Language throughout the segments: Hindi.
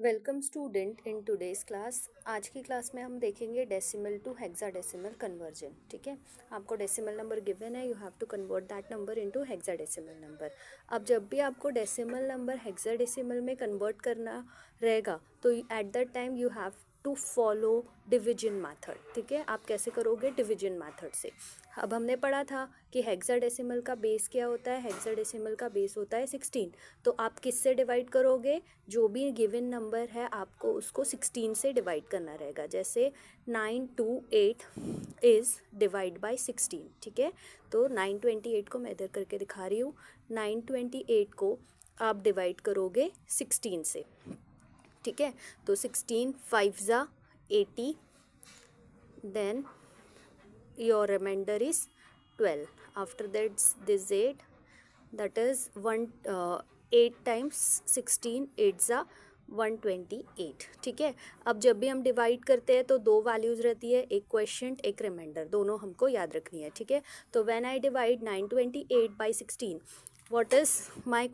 Welcome student in today's class. आज की क्लास में हम देखेंगे डेसिमल टू हेक्साडेसिमल कन्वर्जन। ठीक है, आपको डेसिमल नंबर गिवन है, you have to convert that number into hexadecimal number. अब जब भी आपको डेसिमल नंबर हेक्साडेसिमल में कन्वर्ट करना रहेगा तो at that time you have to follow division method. ठीक है, आप कैसे करोगे? डिवीजन मेथड से। अब हमने पढ़ा था कि हेक्साडेसिमल का बेस क्या होता है। हेक्साडेसिमल का बेस होता है 16। तो आप किससे डिवाइड करोगे? जो भी गिवन नंबर है आपको उसको 16 से डिवाइड करना रहेगा। जैसे 928 इज़ डिवाइड बाय 16। ठीक है, तो 928 को मैं इधर करके दिखा रही हूँ। 928 को आप डिवाइड करोगे 16 से। ठीक है, तो 16 5 ज़ा 80, then your remainder is 12. After that this 8, that is 8 times 16, 8 ज़ा 128। ठीक है, अब जब भी हम डिवाइड करते हैं तो दो वैल्यूज़ रहती है, एक क्वेश्चंट एक रिमाइंडर, दोनों हमको याद रखनी है। ठीक है, तो when I divide 928 by 16, what is my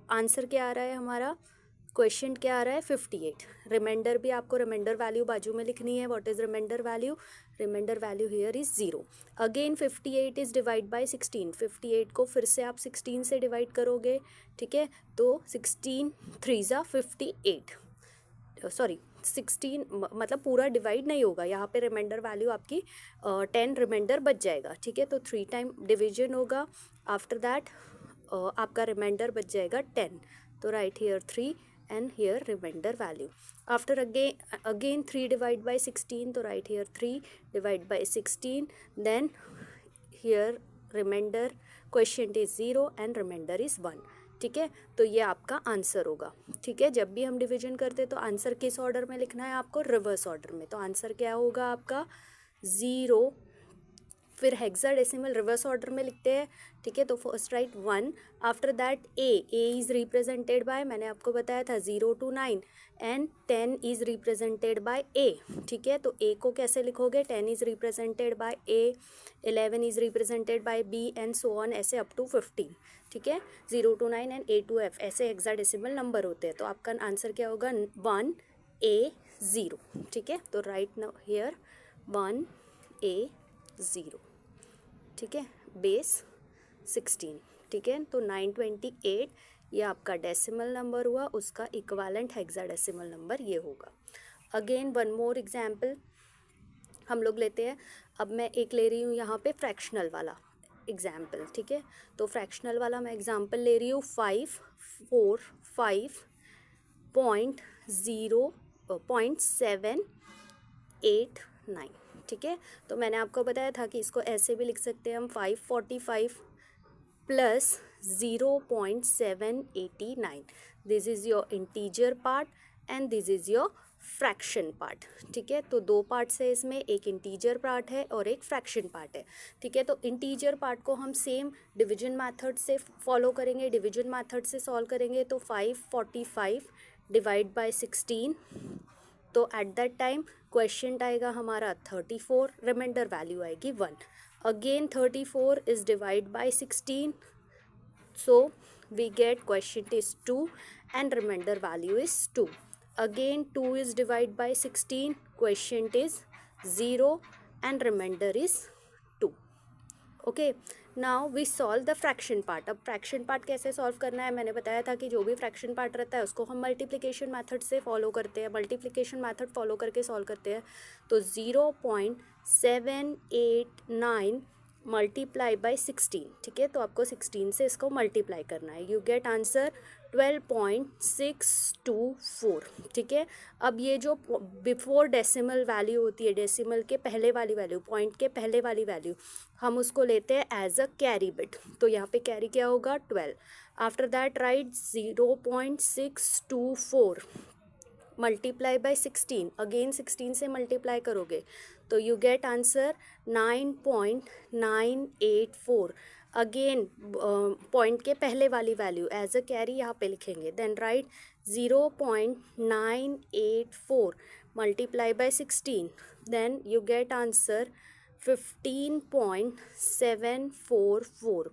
answer क्या आ रहा है हमारा? क्वेश्चन क्या आ रहा है? 58। रिमाइंडर भी आपको रिमाइंडर वैल्यू बाजू में लिखनी है। What is reminder value? Reminder value here is 0। Again 58 is divide by 16। 58 को फिर से आप 16 से डिवाइड करोगे। ठीक है, तो 16 3 ज़ा 58, सॉरी 16 मतलब पूरा डिवाइड नहीं होगा यहाँ पे। रिमाइंडर वैल्यू आपकी 10 रिमाइंडर बच जाएगा। ठीक है, तो 3 टाइम डिवीजन होगा। आफ्टर दैट आपका रिमाइंडर बच जाएगा 10। तो right here 3 and here remainder value. After again 3 divide by 16, तो right here 3 divide by 16, then here remainder quotient is 0 and remainder is 1। ठीक है, तो ये आपका आंसर होगा। ठीक है, जब भी हम डिवीजन करते हैं तो आंसर किस ऑर्डर में लिखना है आपको? रिवर्स ऑर्डर में। तो आंसर क्या होगा आपका? 0, फिर हेक्साडेसिमल रिवर्स ऑर्डर में लिखते हैं। ठीक है, तो first right 1, after that A is represented by, मैंने आपको बताया था 0 to 9 and 10 is represented by A. ठीक है, तो ए को कैसे लिखोगे? 10 is represented by A, 11 is represented by B and so on, ऐसे अप टू 15। ठीक है, 0 to 9 and A to F ऐसे हेक्साडेसिमल नंबर होते हैं। तो आपका आंसर क्या होगा? 1 A 0। ठीक है, तो राइट नाउ हियर 1 A 0। ठीक है, बेस 16। ठीक है, तो 928 ये आपका डेसिमल नंबर हुआ, उसका इक्वालेंट हेक्साडेसिमल नंबर ये होगा। अगेन वन मोर एग्जाम्पल हम लोग लेते हैं। अब मैं एक ले रही हूँ यहाँ पे फ्रैक्शनल वाला एग्जाम्पल। ठीक है, तो फ्रैक्शनल वाला मैं एग्जाम्पल ले रही हूँ 545.789। ठीक है, तो मैंने आपको बताया था कि इसको ऐसे भी लिख सकते हैं हम 545 plus 0.789। This is your integer part and this is your fraction part. ठीक है, तो दो पार्ट्स है इसमें, एक इंटीजर पार्ट है और एक फ्रैक्शन पार्ट है। ठीक है, तो इंटीजर पार्ट को हम सेम डिवीजन मेथड से फॉलो करेंगे, डिवीजन मेथड से सॉल्व करेंगे। तो 545 डिवाइड बाय 16, तो एट दैट टाइम क्वेश्चन आएगा हमारा 34, रिमाइंडर वैल्यू आएगी 1। Again 34 is divide by 16, so we get quotient is 2 and remainder value is 2. Again 2 is divided by 16, quotient is 0 and remainder is 2. Okay, now we solve the fraction part. अब फ्रैक्शन पार्ट कैसे सॉल्व करना है? मैंने बताया था कि जो भी फ्रैक्शन पार्ट रहता है उसको हम मल्टीप्लिकेशन मेथड से फॉलो करते हैं, मल्टीप्लिकेशन मेथड फॉलो करके सॉल्व करते हैं। तो 0.789 मल्टीप्लाई बाई 16। ठीक है, तो आपको 16 से इसको मल्टीप्लाई करना है। You get answer 12.624। ठीक है, अब ये जो बिफोर डेसिमल वैल्यू होती है, डेसिमल के पहले वाली वैल्यू, पॉइंट के पहले वाली वैल्यू, हम उसको लेते हैं एज अ कैरी बिट। तो यहाँ पे कैरी क्या होगा? 12। After that right 0.624 multiply by 16, again 16 से मल्टीप्लाई करोगे तो you get answer 9.984। Again point के पहले वाली वैल्यू एज अ कैरी यहाँ पे लिखेंगे। Then write 0.984 multiply by 16, then you get answer 15.744।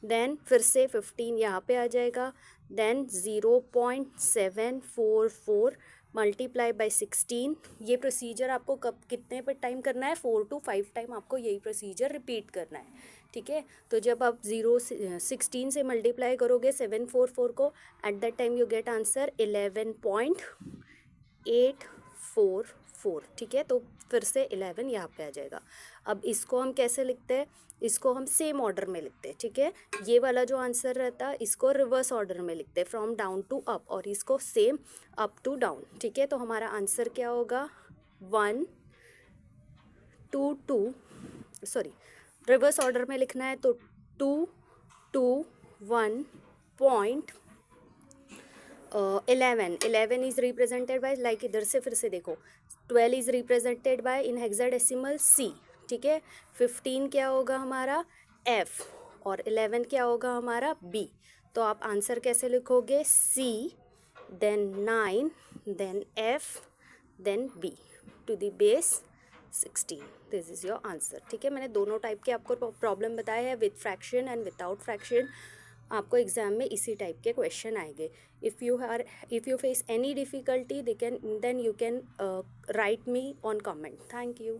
Then फिर से 15 यहाँ पे आ जाएगा, देन 0.744 मल्टीप्लाई बाई 16। ये प्रोसीजर आपको कब कितने पर टाइम करना है, 4 to 5 टाइम आपको यही प्रोसीजर रिपीट करना है, ठीक है। तो जब आप 16 से मल्टीप्लाई करोगे 744 को, eight that time you get answer 11.844, ठीक है। तो फिर से 11 यहाँ पे आ जाएगा। अब इसको हम कैसे लिखते हैं, इसको हम सेम ऑर्डर में लिखते हैं, ठीक है। ये वाला जो आंसर रहता है इसको रिवर्स ऑर्डर में लिखते हैं, फ्रॉम डाउन टू अप, और इसको सेम अप टू डाउन, ठीक है। तो हमारा आंसर क्या होगा, 1 2 2, सॉरी रिवर्स ऑर्डर में लिखना है तो 2 2 1.11 इज रिप्रेजेंटेड बाय, लाइक इधर से फिर से देखो, 12 is represented by in hexadecimal C, ठीक है। 15 क्या होगा हमारा F, और 11 क्या होगा हमारा B। तो आप आंसर कैसे लिखोगे, C then 9 then F then B to the base 16, this is your answer, ठीक है। मैंने दोनों टाइप के आपको प्रॉब्लम बताए हैं, with fraction and without fraction. आपको एग्जाम में इसी टाइप के क्वेश्चन आएंगे। If you face any difficulty then you can write me on comment. Thank you.